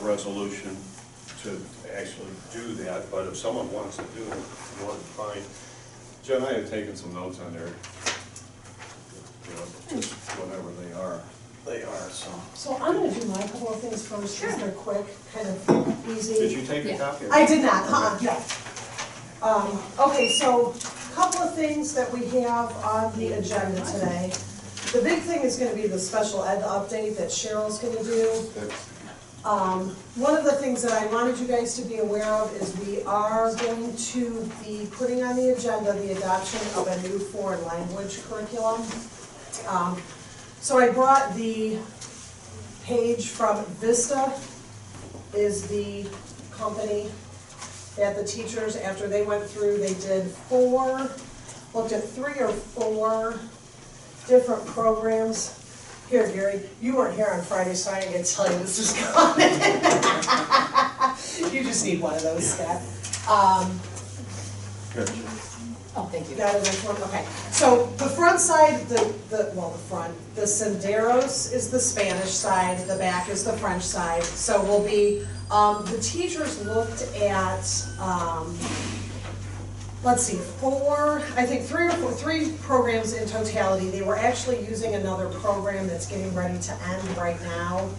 resolution to actually do that, but if someone wants to do it, more than fine. Jen and I have taken some notes on there, you know, just whatever they are, so. So I'm gonna do my couple of things first, because they're quick, kind of easy. Did you take a copy? I did not, no. Okay, so a couple of things that we have on the agenda today. The big thing is gonna be the special ed update that Cheryl's gonna do. One of the things that I wanted you guys to be aware of is we are going to be putting on the agenda the adoption of a new foreign language curriculum. So I brought the page from Vista, is the company that the teachers, after they went through, they did looked at 3 or 4 different programs. Here, Gary, you weren't here on Friday, so I didn't tell you this is coming. You just need one of those, Scott. Here. Oh, thank you. Got it, next one, okay. So the front side, the Senderos is the Spanish side, the back is the French side. So we'll be, the teachers looked at, let's see, 3 programs in totality. They were actually using another program that's getting ready to end right now,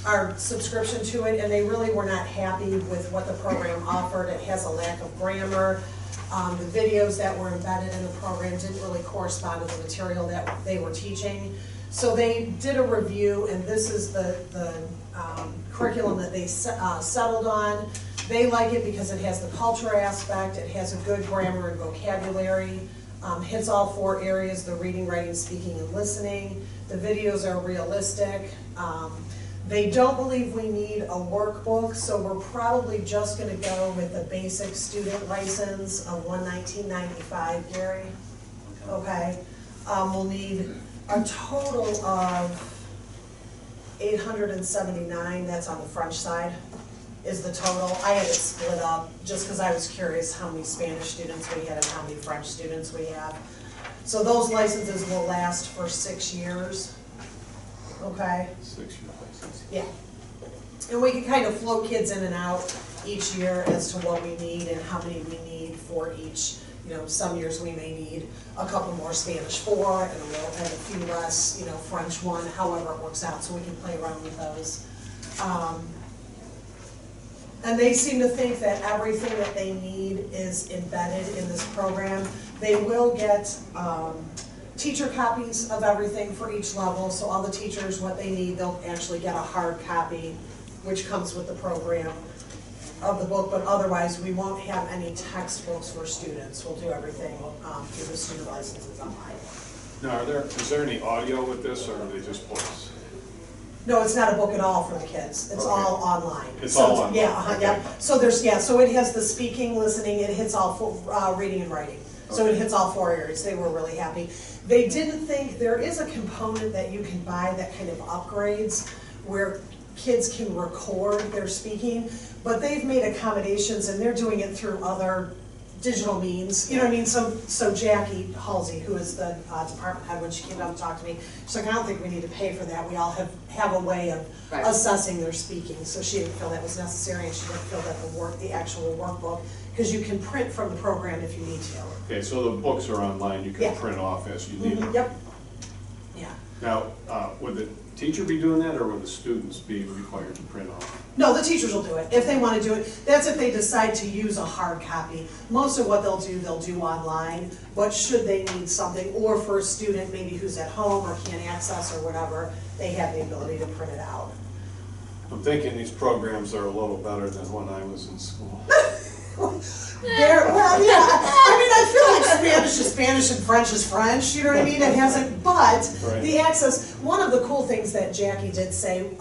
our subscription to it, and they really were not happy with what the program offered. It has a lack of grammar. The videos that were embedded in the program didn't really correspond to the material that they were teaching. So they did a review, and this is the curriculum that they settled on. They like it because it has the culture aspect, it has a good grammar and vocabulary, hits all 4 areas, the reading, writing, speaking, and listening. The videos are realistic. They don't believe we need a workbook, so we're probably just gonna go with the basic student license of $119.95, Gary. Okay, we'll need a total of $879, that's on the French side, is the total. I had it split up just because I was curious how many Spanish students we had and how many French students we have. So those licenses will last for 6 years, okay? 6-year license. Yeah. And we can kind of float kids in and out each year as to what we need and how many we need for each. You know, some years we may need a couple more Spanish 4 and a few less, French 1, however it works out, so we can play around with those. And they seem to think that everything that they need is embedded in this program. They will get teacher copies of everything for each level, so all the teachers, what they need, they'll actually get a hard copy, which comes with the program of the book, but otherwise we won't have any textbooks for students. We'll do everything through the student licenses online. Now, is there any audio with this, or are they just books? No, it's not a book at all for the kids. It's all online. It's all online. Yeah, okay. yeah. So so it has the speaking, listening, it hits all reading and writing. So it hits all 4 areas. They were really happy. They didn't think, there is a component that you can buy that kind of upgrades where kids can record their speaking, but they've made accommodations and they're doing it through other digital means, you know what I mean? So Jackie Halsey, who is the department head, when she came down to talk to me, she's like, I don't think we need to pay for that. We all have a way of assessing their speaking. So she didn't feel that was necessary, and she didn't feel that the actual workbook, because you can print from the program if you need to. Okay, so the books are online, you can print off as you need them. Yep. Yeah. Now, would the teacher be doing that, or would the students be required to print off? No, the teachers will do it, if they want to do it. That's if they decide to use a hard copy. Most of what they'll do online, but should they need something, or for a student maybe who's at home or can't access or whatever, they have the ability to print it out. I'm thinking these programs are a little better than when I was in school. Well, yeah, I feel like Spanish is Spanish and French is French, you know what I mean? It hasn't, but the access, one of the cool things that Jackie did say,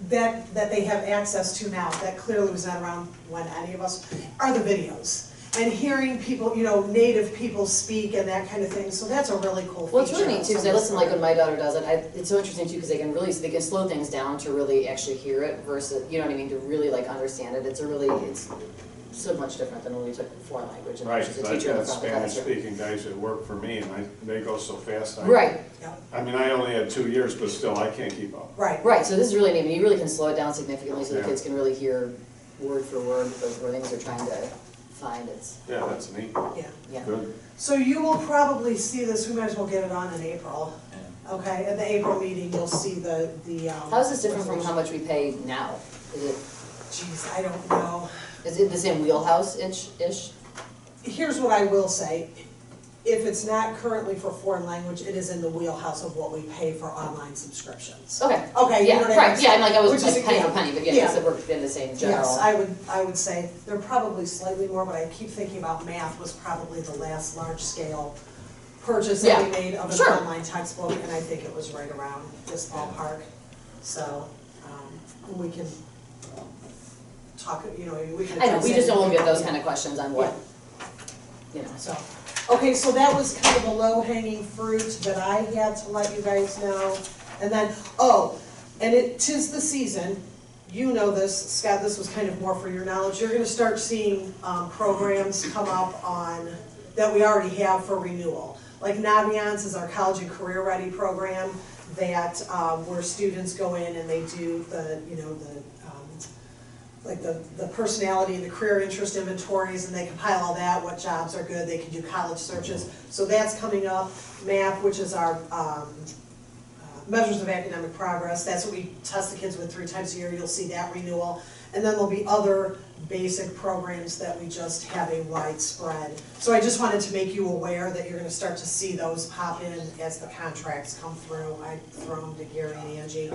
that they have access to now, that clearly was not around when any of us, are the videos. And hearing people, native people speak and that kind of thing, so that's a really cool feature. Well, it's really neat too, because I listen, like when my daughter does it, it's so interesting too, because they can slow things down to really actually hear it versus, you know what I mean, to really like understand it. It's so much different than when we took foreign language and Right, there's a because I've teacher in the got front of the classroom. Spanish-speaking guys that work for me, and they go so fast. Right, I mean, I only had 2 years, but still, I can't keep up. Right. right, so this is really neat, I mean, you really can slow it down significantly so the Yeah. kids can really hear word for word the things they're trying to find, it's, Yeah, that's neat. Yeah. yeah. Good. So you will probably see this, we might as well get it on in April. Okay, at the April meeting, you'll see the. How is this different from how much we pay now? Geez, I don't know. Is it the same wheelhouse-ish? Here's what I will say. If it's not currently for foreign language, it is in the wheelhouse of what we pay for online subscriptions. Okay. Okay, you Yeah, know what I mean? right, yeah, I'm like, I was Which is- like penny for yeah. penny, but yeah, Yeah. so we're in the same general. Yes, I would say they're probably slightly more, but I keep thinking about math was probably the last large-scale purchase that we Yeah, made of an sure. online textbook, and I think it was right around this ballpark. So, we can talk, you know, we can. I know, we just don't get those Yeah. kind of questions on what, you know. So, okay, so that was kind of a low-hanging fruit that I had to let you guys know. And then, and it 'tis the season, you know this, Scott, this was kind of more for your knowledge. You're gonna start seeing programs come up that we already have for renewal. Like Naviance is our college and career ready program that, where students go in and they do the personality and the career interest inventories, and they compile all that, what jobs are good, they can do college searches. So that's coming up. MAP, which is our measures of academic progress, that's what we test the kids with 3 times a year, you'll see that renewal. And then there'll be other basic programs that we just have a widespread. So I just wanted to make you aware that you're gonna start to see those pop in as the contracts come through. I throw them to Gary and Angie.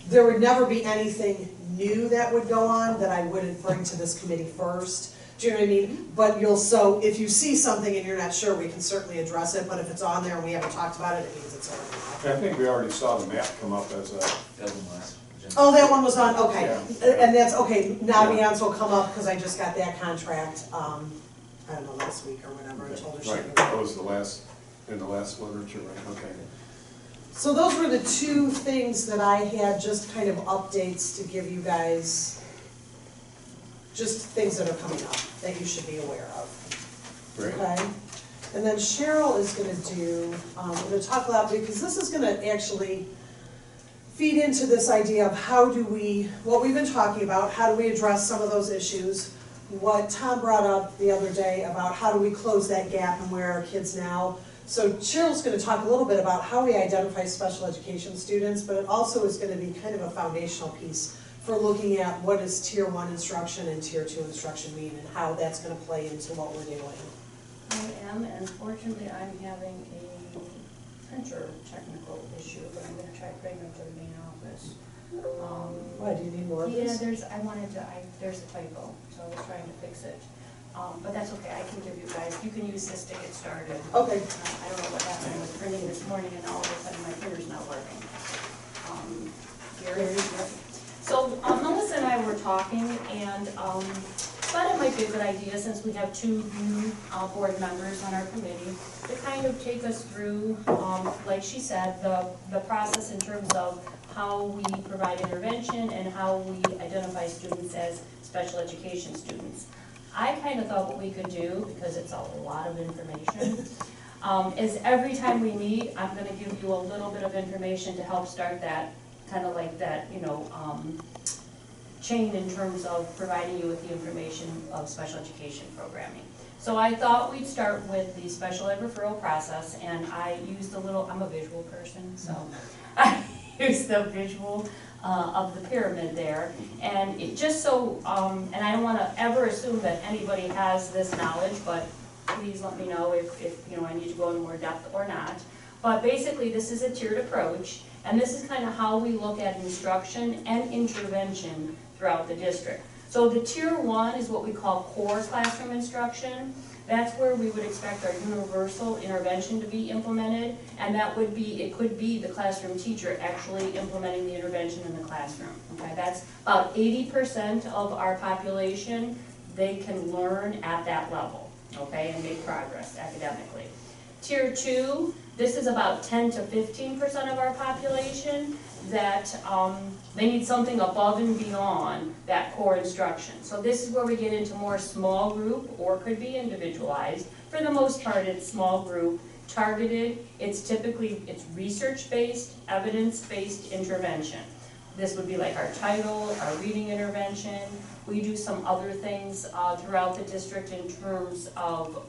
There would never be anything new that would go on that I wouldn't bring to this committee first. Do you know what I mean? But so if you see something and you're not sure, we can certainly address it, but if it's on there and we haven't talked about it, it means it's already on. I think we already saw the map come up as a, Oh, that one was on, okay. Yeah. And that's, okay, Naviance will come up, because I just got that contract, I don't know, last week or whatever, I told her she right, would. that was in the last literature, right, okay. So those were the 2 things that I had, just kind of updates to give you guys, just things that are coming up that you should be aware of. Great. Okay? And then Cheryl is gonna do, we're gonna talk about, because this is gonna actually feed into this idea of what we've been talking about, how do we address some of those issues, what Tom brought up the other day about how do we close that gap and where are kids now. So Cheryl's gonna talk a little bit about how we identify special education students, but it also is gonna be kind of a foundational piece for looking at what does Tier 1 instruction and Tier 2 instruction mean and how that's gonna play into what we're doing. I am, and unfortunately I'm having a printer technical issue, but I'm gonna try bringing it to the main office. Why, do you need more of Yeah, this? there's a typo, so I was trying to fix it. But that's okay, I can give you guys, you can use this to get started. Okay. I don't know what happened with printing this morning, and all of a sudden my printer's not working. Gary? So Melissa and I were talking, and thought it might be a good idea, since we have 2 new board members on our committee, to kind of take us through, like she said, the process in terms of how we provide intervention and how we identify students as special education students. I kind of thought what we could do, because it's a lot of information, is every time we meet, I'm gonna give you a little bit of information to help start that, kind of like that, chain in terms of providing you with the information of special education programming. So I thought we'd start with the special ed referral process, and I used I'm a visual person, so I used the visual of the pyramid there. And it just so, and I don't wanna ever assume that anybody has this knowledge, but please let me know if I need to go in more depth or not. But basically, this is a tiered approach, and this is kind of how we look at instruction and intervention throughout the district. So the Tier 1 is what we call core classroom instruction. That's where we would expect our universal intervention to be implemented, and it could be the classroom teacher actually implementing the intervention in the classroom. Okay, that's about 80% of our population. They can learn at that level, okay, and make progress academically. Tier 2 This is about 10 to 15% of our population that they need something above and beyond that core instruction. So this is where we get into more small group, or could be individualized. For the most part, it's small group, targeted. It's research-based, evidence-based intervention. This would be like our title, our reading intervention. We do some other things throughout the district in terms of,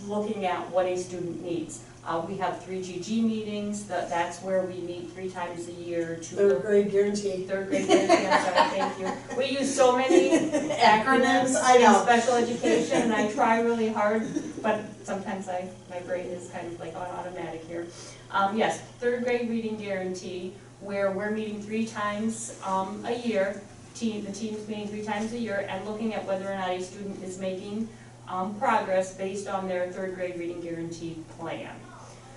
looking at what a student needs. We have 3GG meetings. That's where we meet 3 times a year to Third grade guarantee. Third grade guarantee, I'm sorry, thank you. We use so many acronyms I know. in special education, and I try really hard, but sometimes my brain is kind of like on automatic here. Yes, third grade reading guarantee, where we're meeting 3 times a year. The team's meeting 3 times a year and looking at whether or not a student is making progress based on their third grade reading guarantee plan.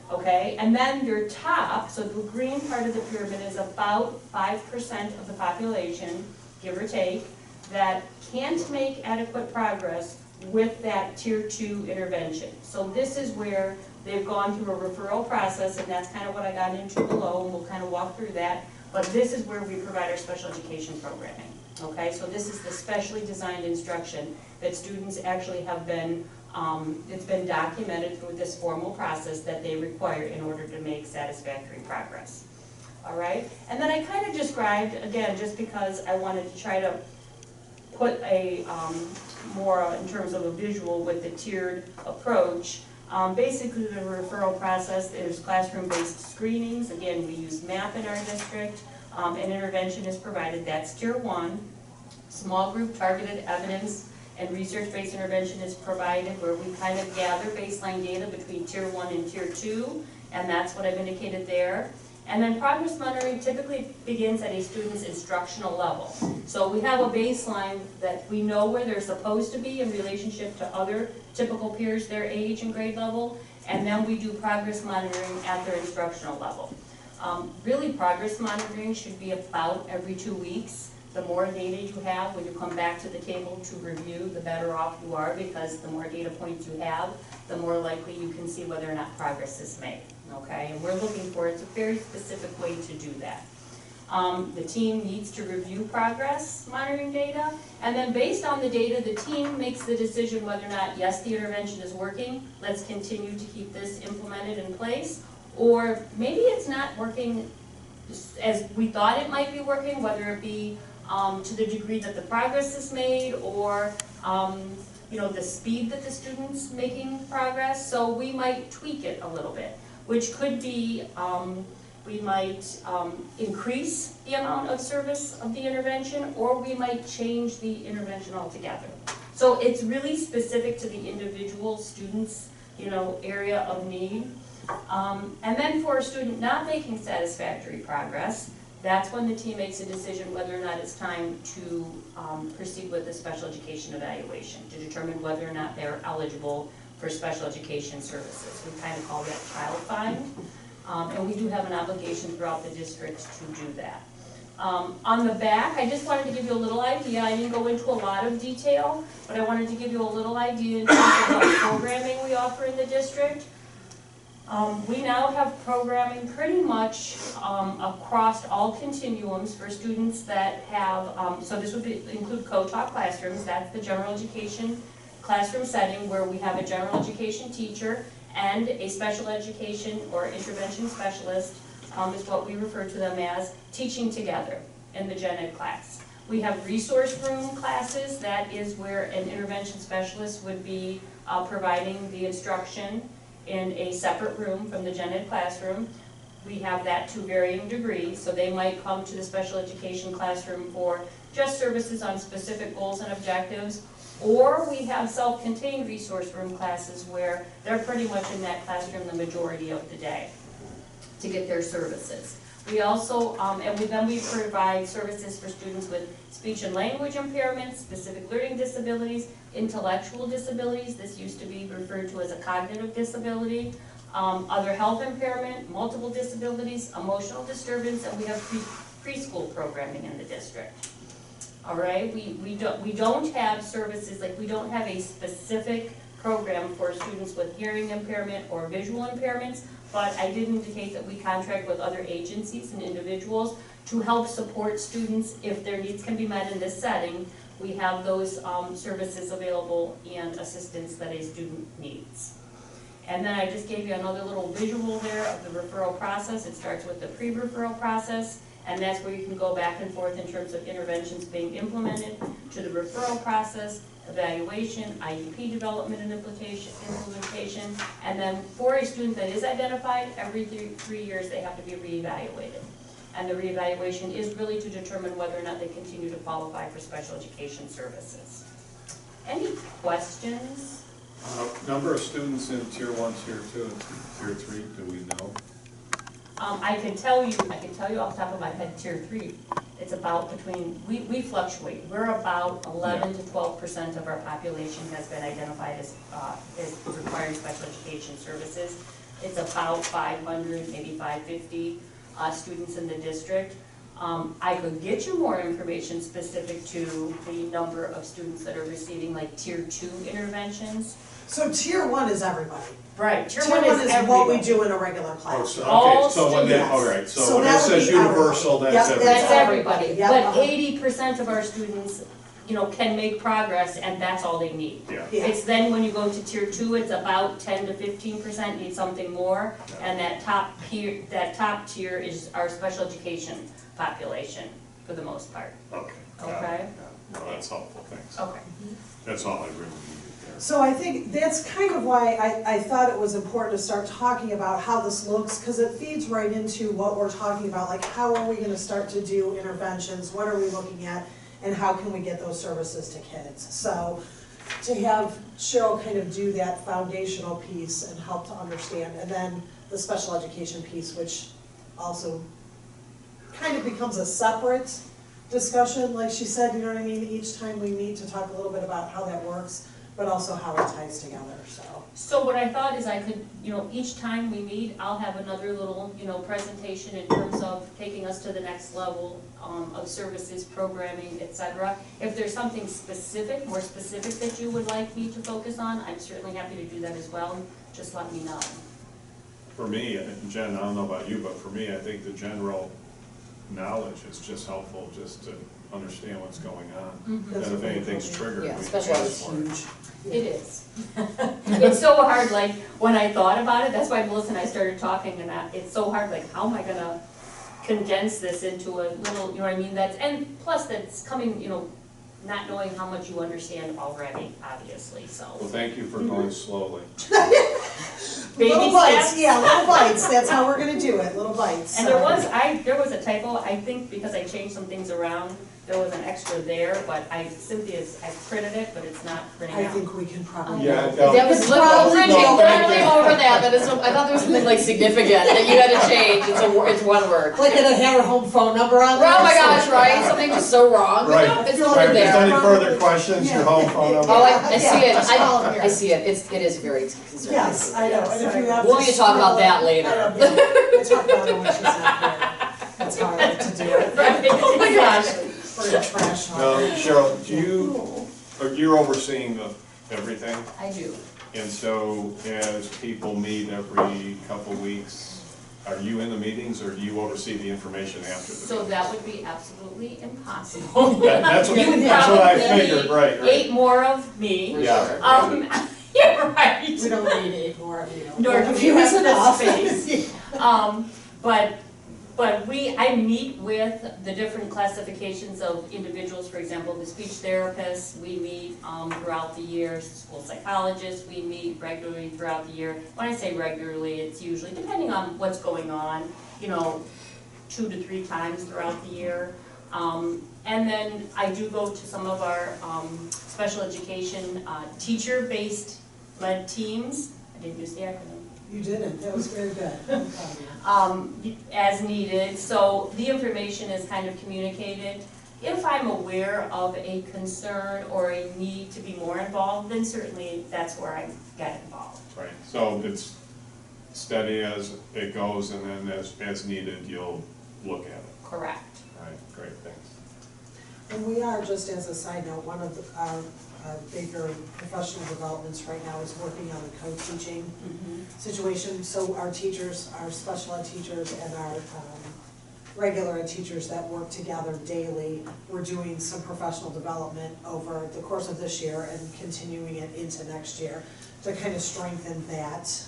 Okay, and then your top, so the green part of the pyramid is about 5% of the population, give or take, that can't make adequate progress with that tier 2 intervention. So this is where they've gone through a referral process, and that's kind of what I got into below, and we'll kind of walk through that. But this is where we provide our special education programming. Okay, so this is the specially designed instruction that students actually have been, it's been documented through this formal process that they require in order to make satisfactory progress. All right, and then I kind of described, again, just because I wanted to try to put a more in terms of a visual with the tiered approach. Basically, the referral process, there's classroom-based screenings. Again, we use math in our district. An intervention is provided, that's tier 1. Small group targeted evidence and research-based intervention is provided, where we kind of gather baseline data between tier 1 and tier 2, and that's what I've indicated there. And then progress monitoring typically begins at a student's instructional level. So we have a baseline that we know where they're supposed to be in relationship to other typical peers their age and grade level, and then we do progress monitoring at their instructional level. Really, progress monitoring should be about every 2 weeks. The more data you have when you come back to the table to review, the better off you are, because the more data points you have, the more likely you can see whether or not progress is made. Okay, and we're looking for, it's a very specific way to do that. The team needs to review progress monitoring data, and then based on the data, the team makes the decision whether or not, yes, the intervention is working, let's continue to keep this implemented in place, or maybe it's not working as we thought it might be working, whether it be to the degree that the progress is made, or the speed that the student's making progress. So we might tweak it a little bit, which could be we might increase the amount of service of the intervention, or we might change the intervention altogether. So it's really specific to the individual student's area of need. And then for a student not making satisfactory progress, that's when the team makes a decision whether or not it's time to proceed with the special education evaluation to determine whether or not they're eligible for special education services. We kind of call that child find, and we do have an obligation throughout the district to do that. On the back, I just wanted to give you a little idea. I didn't go into a lot of detail, but I wanted to give you a little idea in terms of what programming we offer in the district. We now have programming pretty much across all continuums for students that have, so this would include co-taught classrooms. That's the general education classroom setting where we have a general education teacher and a special education or intervention specialist, is what we refer to them as, teaching together in the gen ed class. We have resource room classes. That is where an intervention specialist would be providing the instruction in a separate room from the gen ed classroom. We have that to varying degrees, so they might come to the special education classroom for just services on specific goals and objectives, or we have self-contained resource room classes where they're pretty much in that classroom the majority of the day to get their services. We also, then we provide services for students with speech and language impairments, specific learning disabilities, intellectual disabilities. This used to be referred to as a cognitive disability, other health impairment, multiple disabilities, emotional disturbance, and we have preschool programming in the district. All right, we don't have services, like we don't have a specific program for students with hearing impairment or visual impairments, but I did indicate that we contract with other agencies and individuals to help support students if their needs can be met in this setting. We have those services available and assistance that a student needs. And then I just gave you another little visual there of the referral process. It starts with the pre-referral process, and that's where you can go back and forth in terms of interventions being implemented, to the referral process, evaluation, IEP development and implementation, and then for a student that is identified, every 3 years they have to be reevaluated. And the reevaluation is really to determine whether or not they continue to qualify for special education services. Any questions? Number of students in tier 1, tier 2, and tier 3, do we know? I can tell you off the top of my head, tier 3, it's about between, we fluctuate. We're about 11 to 12% of our population has been identified as requiring special education services. It's about 500, maybe 550 students in the district. I could get you more information specific to the number of students that are receiving like tier 2 interventions. So tier 1 is everybody. Right, tier Tier 1 1 is is what we everybody. do in a regular Oh, class. so, All okay, so when that, students. all right, So so when that it would says be universal, everybody. that's Yep, everybody. That's everybody, Yep. but 80% of our students, can make progress, and that's all they need. Yeah. Yeah. It's then when you go to tier 2, it's about 10 to 15% need something more, and that top tier is our special education population, for the most part. Okay. got it. Okay. Yeah. No, that's helpful, thanks. Okay. That's all I really needed there. So I think that's kind of why I thought it was important to start talking about how this looks, because it feeds right into what we're talking about, like how are we gonna start to do interventions, what are we looking at, and how can we get those services to kids. So to have Cheryl kind of do that foundational piece and help to understand, and then the special education piece, which also kind of becomes a separate discussion, like she said, you know what I mean? Each time we meet to talk a little bit about how that works, but also how it ties together, so. So what I thought is I could, each time we meet, I'll have another little, presentation in terms of taking us to the next level of services, programming, etc. If there's something specific, more specific that you would like me to focus on, I'm certainly happy to do that as well. Just let me know. For me, and Jen, I don't know about you, but for me, I think the general knowledge is just helpful, just to understand what's going on. That's And if what we anything's do. triggered, Yeah, we special can ed ask is for it. Huge. It is. It's so hard, like, when I thought about it, that's why Melissa and I started talking, and it's so hard, like, how am I gonna condense this into a little, you know what I mean, and plus that's coming, not knowing how much you understand already, obviously, so. Well, thank you for going slowly. Baby Little bites, steps. yeah, little bites, that's how we're gonna do it, little bites. And so. there was a typo, I think, because I changed some things around, there was an extra there, but I printed it, but it's not printing I out. think we can probably. Yeah, That was It's literally probably printing, no, literally over that is, I thought there was something like significant that you had to change, it's one word. Like it had her home phone number on there. Oh my gosh, right, something just so wrong, but Right. no, it's Right, over If there's there. any further questions, your home phone number. Oh, I see it, just call it here. I see it, it is very concerning. Yes, I know, and if you have We'll to need to talk about scribble that it- later. I know, yeah. We'll talk about it when she's not here. That's how I like to do it. Oh my gosh. For the trash No, hauler. Cheryl, you're overseeing everything, I do. and so as people meet every couple weeks, are you in the meetings, or do you oversee the information after the So meeting? that would be absolutely impossible. That's what, You would that's what I probably figured, need right. 8 more of me. Yeah. You're right. We don't need 8 more of you. Nor do A we few have is the enough. space. But I meet with the different classifications of individuals, for example, the speech therapists, we meet throughout the year, school psychologists, we meet regularly throughout the year. When I say regularly, it's usually, depending on what's going on, 2 to 3 times throughout the year. And then I do go to some of our special education teacher-based led teams. I didn't use the acronym. You didn't, that was very good. I'm proud of you. As needed, so the information is kind of communicated. If I'm aware of a concern or a need to be more involved, then certainly that's where I get involved. Right, so it's steady as it goes, and then as needed, you'll look at it. Correct. All right, great, thanks. And we are, just as a side note, one of our our bigger professional developments right now is working on the co-teaching situation. So our teachers, our special ed teachers and our regular ed teachers that work together daily, we're doing some professional development over the course of this year and continuing it into next year to kind of strengthen that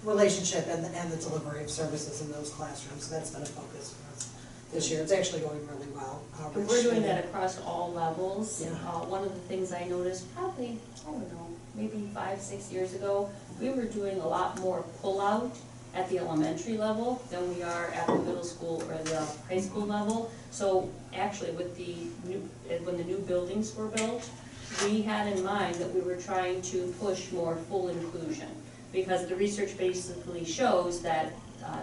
relationship and the delivery of services in those classrooms. So that's been a focus for us this year. It's actually going really well. And we're doing that across all levels. Yeah. One of the things I noticed probably, I don't know, maybe 5-6 years ago, we were doing a lot more pull-out at the elementary level than we are at the middle school or the high school level. So actually with the new, when the new buildings were built, we had in mind that we were trying to push more full inclusion, because the research basically shows that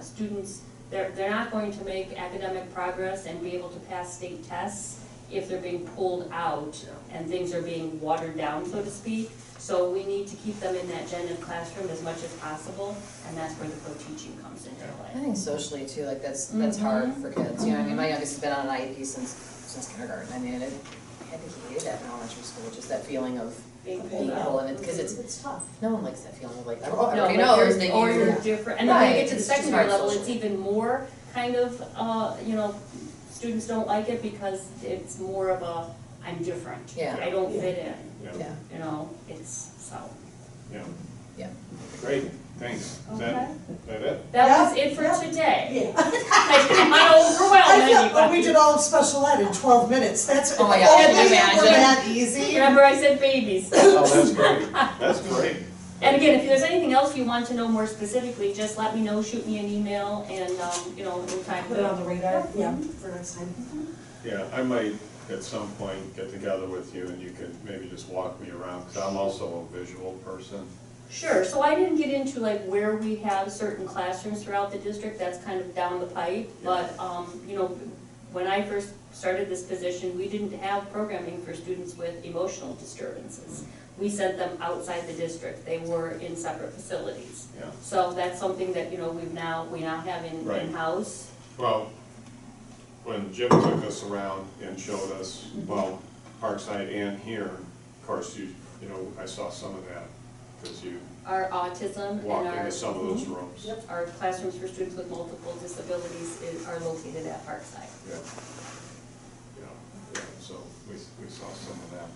students, they're not going to make academic progress and be able to pass state tests if they're being pulled out and things are being watered down, so to speak. So we need to keep them in that gen ed classroom as much as possible, and that's where the co-teaching comes into I play. think socially too, like that's hard for kids, you know, I mean, my youngest has been on an IEP since kindergarten, I mean, I think he hated that in elementary school, just that feeling of Being being pulled out. equal, and it's, cause It's tough. no one likes that feeling of like, No, everybody but knows that or you're Yeah. different, and then when you Right, get to the it's just secondary hard level, it's socially. even more kind of, you know, students don't like it because it's more of a, I'm different. Yeah. I don't fit in, yeah, you know, it's, so. Yeah. yeah. Great, thanks. Is that it? That was Yeah, it for yeah. today. Yeah. I didn't want to overwhelm I feel, anybody. we did all of special ed in 12 minutes. That's, Oh my God, if can you only it were imagine? that easy. Remember I said babies. Oh, that's great, that's great. And again, if there's anything else you want to know more specifically, just let me know, shoot me an email, and, you know, we'll try and Put it on the radar, yeah, Mhm. for next time. Yeah, I might at some point get together with you and you could maybe just walk me around, because I'm also a visual person. Sure, so I didn't get into like where we have certain classrooms throughout the district, that's kind of down the pipe, but, you know, when I first started this position, we didn't have programming for students with emotional disturbances. We sent them outside the district, they were in separate facilities. Yeah. So that's something that, you know, we now have Right. in-house. Well, when Jim took us around and showed us, well, Parkside and here, of course, you know, I saw some of that, because you Our autism walked and into some of those rooms. Yep. our classrooms for students with multiple disabilities are located at Parkside. Yeah. Yeah, so we saw some of that.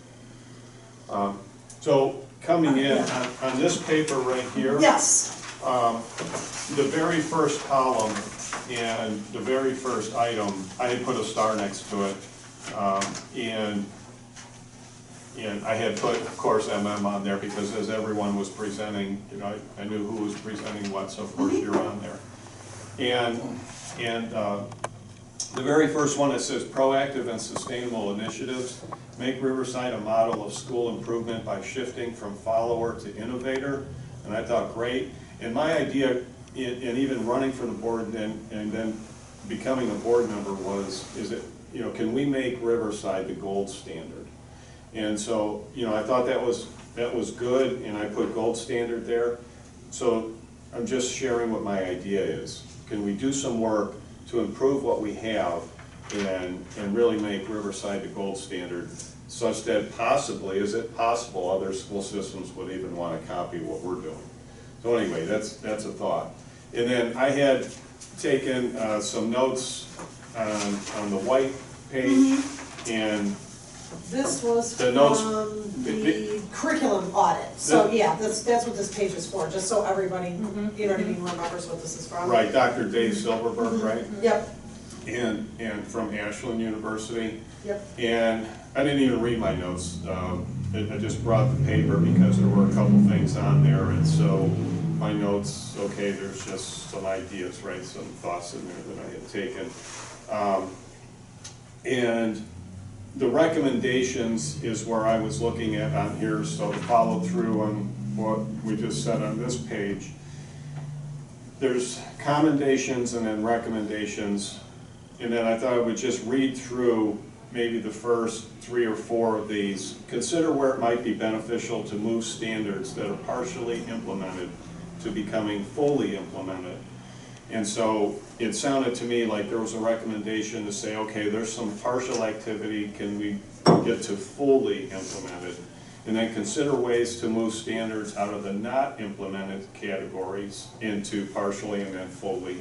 So coming in, on this paper right here. Yes, The very first column and the very first item, I had put a star next to it. And I had put, of course, MM on there because as everyone was presenting, you know, I knew who was presenting what, so of course you're on there. And the very first one, it says proactive and sustainable initiatives make Riverside a model of school improvement by shifting from follower to innovator. And I thought, great. And my idea, in even running for the board and then becoming a board member is it, you know, can we make Riverside the gold standard? And so, you know, I thought that was good, and I put gold standard there. So I'm just sharing what my idea is. Can we do some work to improve what we have and really make Riverside the gold standard, such that possibly, is it possible, other school systems would even want to copy what we're doing? So anyway, that's a thought. And then I had taken some notes on the white page, and this was The from notes- the curriculum audit. So, yeah, that's what this page is for, just so everybody, you know what I mean, remembers what this is from. right, Dr. Dave Silverberg, right? Yep, And from Ashland University. yep. And I didn't even read my notes. I just brought the paper because there were a couple things on there, and so my notes, okay, there's just some ideas, right, some thoughts in there that I had taken. And the recommendations is where I was looking at on here, so to follow through on what we just said on this page. There's commendations and then recommendations, and then I thought I would just read through maybe the first 3 or 4 of these. Consider where it might be beneficial to move standards that are partially implemented to becoming fully implemented. And so it sounded to me like there was a recommendation to say, okay, there's some partial activity, can we get to fully implemented? And then consider ways to move standards out of the not implemented categories into partially and then fully.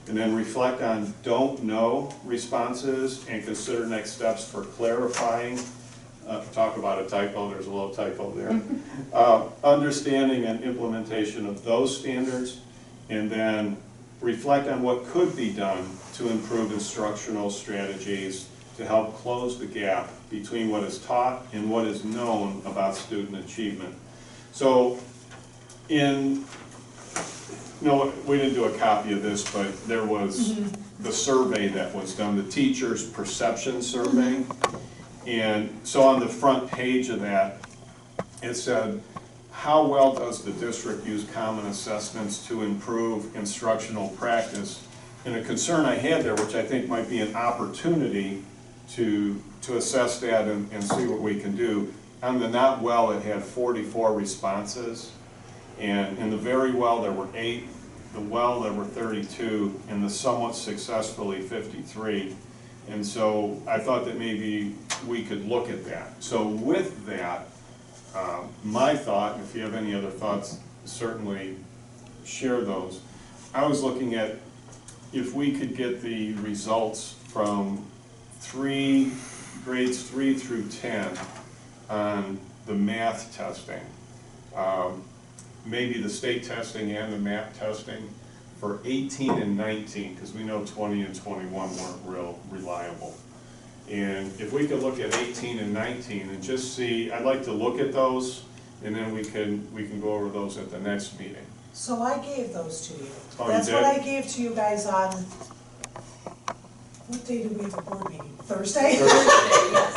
And then reflect on don't know responses and consider next steps for clarifying. Talk about a typo, there's a little typo there. Understanding and implementation of those standards, and then reflect on what could be done to improve instructional strategies to help close the gap between what is taught and what is known about student achievement. So no, we didn't do a copy of this, but there was the survey that was done, the teacher's perception survey. And so on the front page of that, it said, how well does the district use common assessments to improve instructional practice? And a concern I had there, which I think might be an opportunity to assess that and see what we can do. On the not well, it had 44 responses. And in the very well, there were 8. The well, there were 32. And the somewhat successfully, 53. And so I thought that maybe we could look at that. So with that, my thought, and if you have any other thoughts, certainly share those. I was looking at if we could get the results from grades 3 through 10 on the math testing. Maybe the state testing and the math testing for 18 and 19, because we know 20 and 21 weren't real reliable. And if we could look at 18 and 19 and just see, I'd like to look at those, and then we can go over those at the next meeting. So I gave those to you. Oh, That's you what did? I gave to you guys on, what day did we have a board meeting? Thursday?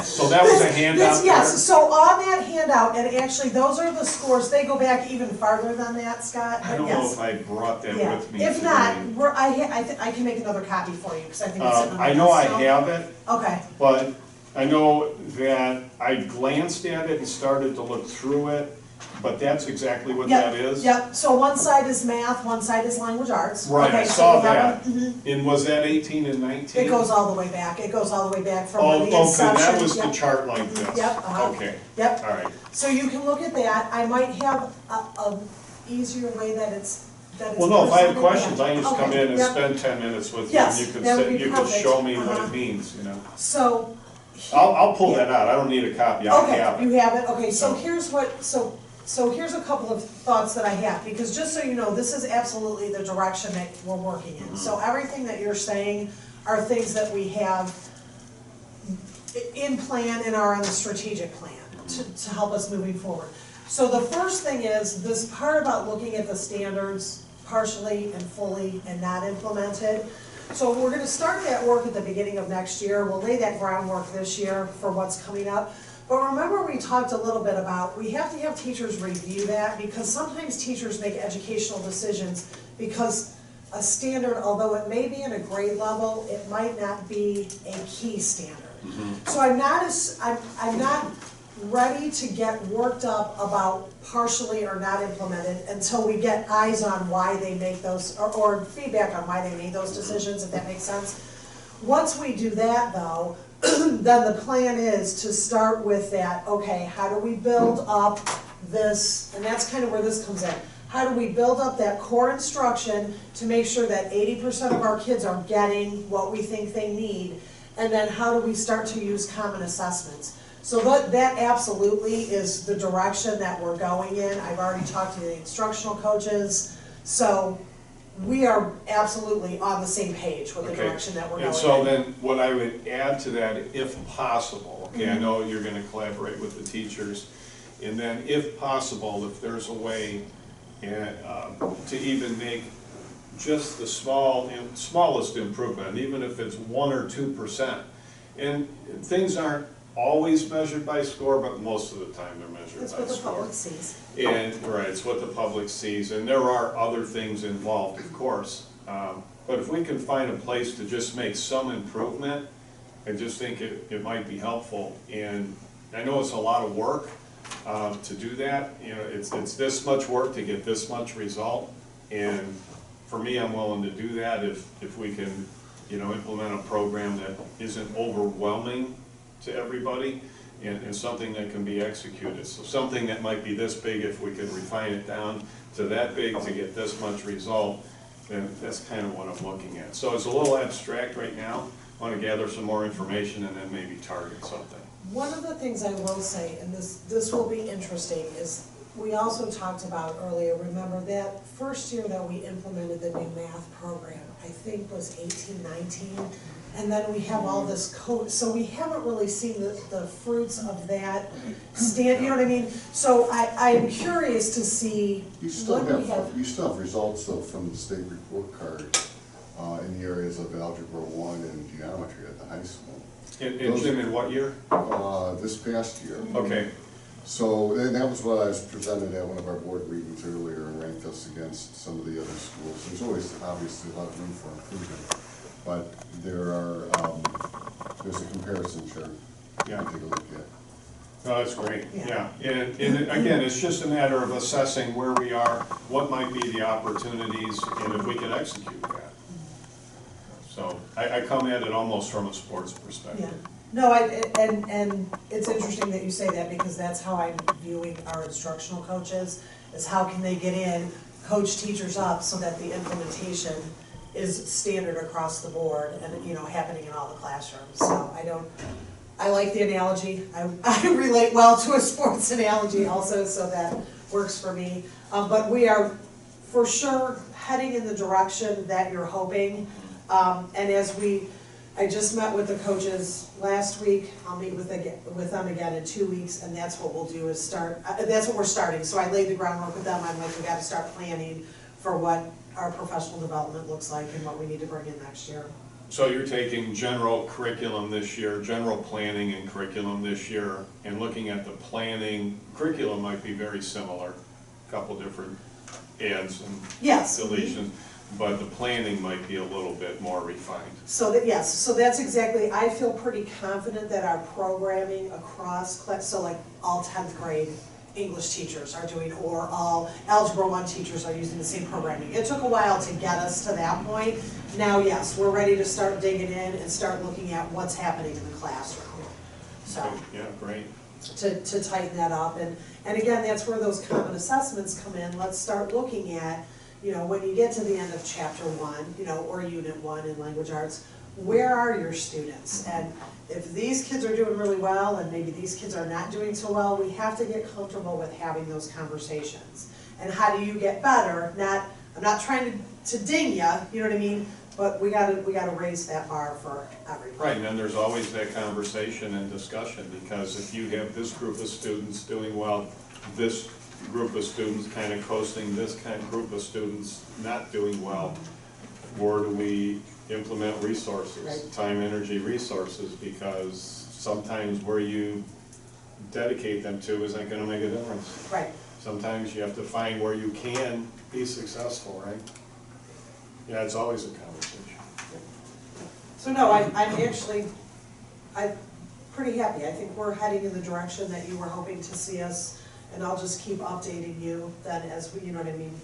So that was a handout there? Yes, so on that handout, and actually those are the scores, they go back even farther than that, Scott, I but don't know yes. if I brought that Yeah. with me If today. not, I can make another copy for you, because I think it's sitting on the I know I desk. have it, Okay, but I know that I glanced at it and started to look through it, but that's exactly what that is? yep, so one side is math, one side is language arts. Right, Okay, I so saw you have that. a- And was that 18 and 19? It goes all the way back, it goes all the way back from Oh, the okay, inception. that was the Yep. chart like this? Yep, uh-huh. Okay, Yep, all right. so you can look at that, I might have a easier way that it's Well, no, if I have presented. questions, I can just come Okay, in and yep. spend 10 minutes with you, Yes, and you can that would sit, be you can perfect. show me what Uh-huh. it means, you know? So. I'll pull that out, I don't need a copy, I have Okay, you it. have it, okay, so So- here's what, so here's a couple of thoughts that I have, because just so you know, this is absolutely the direction that we're working in. So everything that you're saying are things that we have in plan and are in the strategic plan to help us moving forward. So the first thing is, this part about looking at the standards partially and fully and not implemented. So we're gonna start that work at the beginning of next year, we'll lay that groundwork this year for what's coming up. But remember, we talked a little bit about, we have to have teachers review that, because sometimes teachers make educational decisions because a standard, although it may be in a grade level, it might not be a key standard. So I'm not ready to get worked up about partially or not implemented until we get eyes on why they make those, or feedback on why they made those decisions, if that makes sense. Once we do that though, then the plan is to start with that, okay, how do we build up this, and that's kind of where this comes in. How do we build up that core instruction to make sure that 80% of our kids are getting what we think they need? And then how do we start to use common assessments? So that absolutely is the direction that we're going in. I've already talked to the instructional coaches, so we are absolutely on the same page with the Okay. direction that we're going in. And so then, what I would add to that, if possible, okay, I know you're gonna collaborate with the teachers, and then if possible, if there's a way to even make just the smallest improvement, even if it's 1 or 2%. And things aren't always measured by score, but most of the time they're measured That's by what the score. public sees. And, right, it's what the public sees, and there are other things involved, of course. But if we can find a place to just make some improvement, I just think it might be helpful. And I know it's a lot of work to do that. You know, it's this much work to get this much result. And for me, I'm willing to do that if we can, you know, implement a program that isn't overwhelming to everybody. and something that can be executed. So something that might be this big, if we could refine it down to that big to get this much result, then that's kind of what I'm looking at. So it's a little abstract right now. I want to gather some more information and then maybe target something. One of the things I will say, and this will be interesting, is we also talked about earlier, remember that first year that we implemented the new math program, I think was 18, 19, and then we have all this code, so we haven't really seen the fruits of that stand, you know what I mean? So I'm curious to see You still what we have. you still have results though from the state report card in the areas of Algebra 1 and geometry at the high school. And Jim, in what year? This past year. Okay. So, and that was what I was presented at one of our board meetings earlier and ranked us against some of the other schools. There's always obviously a lot of room for improvement, but there's a comparison chart Yeah. to take a look at. No, that's great, Yeah. yeah. And again, it's just a matter of assessing where we are, what might be the opportunities, and if we can execute that. So I come at it almost from a sports Yeah, perspective. no, and it's interesting that you say that, because that's how I'm viewing our instructional coaches, is how can they get in, coach teachers up so that the implementation is standard across the board and, you know, happening in all the classrooms. So I like the analogy, I relate well to a sports analogy also, so that works for me. But we are for sure heading in the direction that you're hoping. And I just met with the coaches last week, I'll meet with them again in 2 weeks, and that's what we'll do is that's what we're starting. So I laid the groundwork with them, I'm like, we gotta start planning for what our professional development looks like and what we need to bring in next year. So you're taking general curriculum this year, general planning and curriculum this year, and looking at the planning, curriculum might be very similar, a couple different adds and Yes. deletions, but the planning might be a little bit more refined. So that, yes, so that's exactly, I feel pretty confident that our programming across class, so like all 10th grade English teachers are doing, or all Algebra 1 teachers are using the same programming. It took a while to get us to that point. Now, yes, we're ready to start digging in and start looking at what's happening in the classroom. So, Yeah, great. to tighten that up, and again, that's where those common assessments come in. Let's start looking at, you know, when you get to the end of chapter 1, you know, or unit 1 in language arts, where are your students? And if these kids are doing really well and maybe these kids are not doing so well, we have to get comfortable with having those conversations. And how do you get better? I'm not trying to ding you, you know what I mean? But we gotta raise that bar for everybody. Right, and then there's always that conversation and discussion, because if you have this group of students doing well, this group of students kind of coasting, this kind of group of students not doing well, where do we implement resources, Right. time, energy, resources, because sometimes where you dedicate them to isn't gonna make a difference. Right. Sometimes you have to find where you can be successful, right? Yeah, it's always a conversation. So no, I'm pretty happy. I think we're heading in the direction that you were hoping to see us, and I'll just keep updating you then as we, you know what I mean?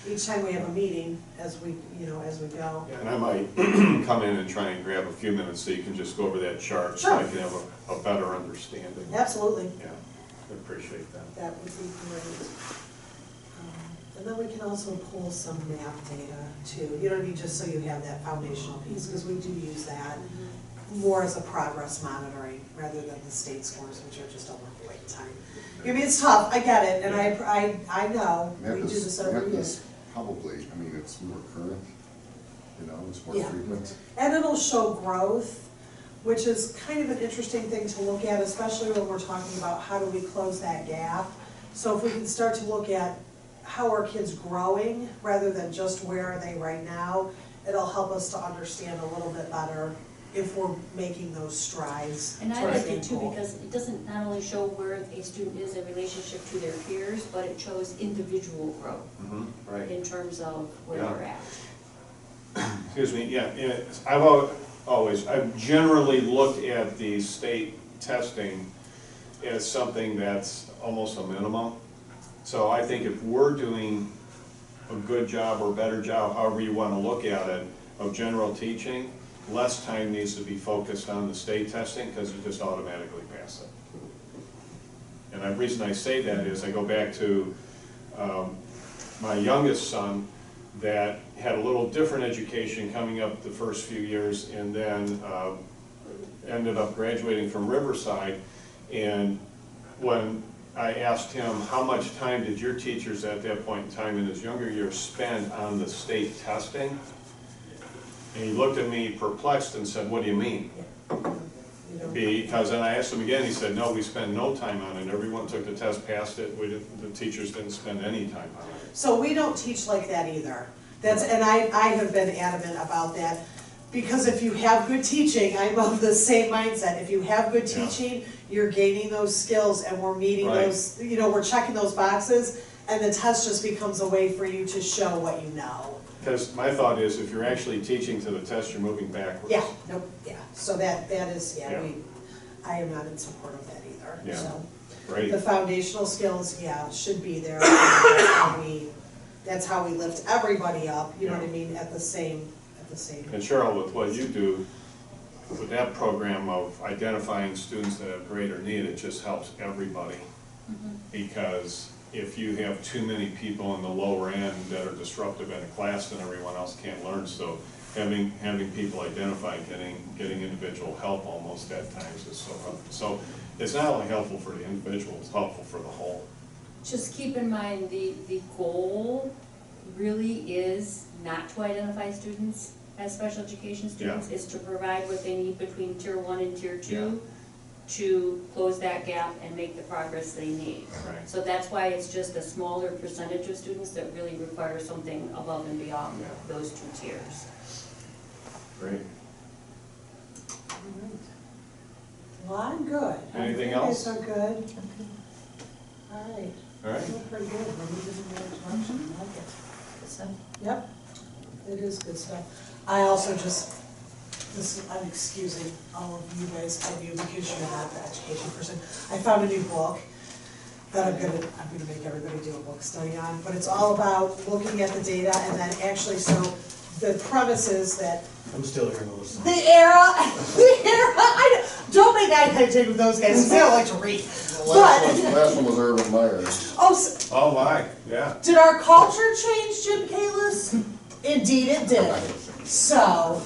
Each time we have a meeting, as we go. Yeah, and I might come in and try and grab a few minutes so you can just go over that chart, so I Sure. can have a better understanding. Absolutely, Yeah, I appreciate that. that would be great. And then we can also pull some map data too, you know what I mean, just so you have that foundational piece, because we do use that more as a progress monitoring rather than the state scores, which are just a long wait time. I mean, it's tough, I get it, and I know, we do this every year. Probably, I mean, it's more current, you know, it's more Yeah. frequent. And it'll show growth, which is kind of an interesting thing to look at, especially when we're talking about how do we close that gap. So if we can start to look at how are kids growing, rather than just where are they right now, it'll help us to understand a little bit better if we're making those strides. And I towards like the it too, goal. because it doesn't not only show where a student is in relationship to their peers, but it shows individual growth Right. in terms of where Yeah. they're at. Excuse me, yeah, I've generally looked at the state testing as something that's almost a minimum. So I think if we're doing a good job or better job, however you want to look at it, of general teaching, less time needs to be focused on the state testing, because you just automatically pass it. the reason I say that is I go back to my youngest son that had a little different education coming up the first few years, and then ended up graduating from Riverside. And when I asked him, how much time did your teachers at that point in time in his younger years spend on the state testing? And he looked at me perplexed and said, what do you mean? Because then I asked him again, he said, no, we spend no time on it. Everyone took the test, passed it, the teachers didn't spend any time on it. So we don't teach like that either. And I have been adamant about that, because if you have good teaching, I'm of the same mindset. If you have good teaching, you're gaining those skills, and we're meeting those, we're checking those boxes, and the test just becomes a way for you to show what you know. Because my thought is, if you're actually teaching to the test, you're moving backwards. Yeah, nope, yeah, so that is, I am not in support of that either, Yeah. so. Right. The foundational skills, should be there. That's how we lift everybody up, you know what I mean, at the same. And Cheryl, with what you do, with that program of identifying students that have greater need, it just helps everybody. Because if you have too many people in the lower end that are disruptive in a class, then everyone else can't learn. So having people identify getting individual help almost at times is so helpful. So it's not only helpful for the individual, it's helpful for the whole. Just keep in mind, the goal really is not to identify students as special education students, is to provide what they need between tier 1 and tier 2 to close that gap and make the progress they need. Right. So that's why it's just a smaller percentage of students that really require something above and beyond those 2 tiers. Great. Well, I'm good. Anything I think else? you guys are good. All right. All right. I feel pretty good. We're moving in the right direction. I like it. Good stuff. Yep, it is good stuff. I also I'm excusing all of you guys, because you're not the education person. I found a new book that I'm gonna make everybody do a book study on, but it's all about looking at the data, and then actually, so the premise is that I'm still here to listen. the era, don't make eye contact with those guys, because they don't like to read. Last one was Urban Meyer. Oh my, yeah. Did our culture change, Jim Kalis? Indeed it did. So,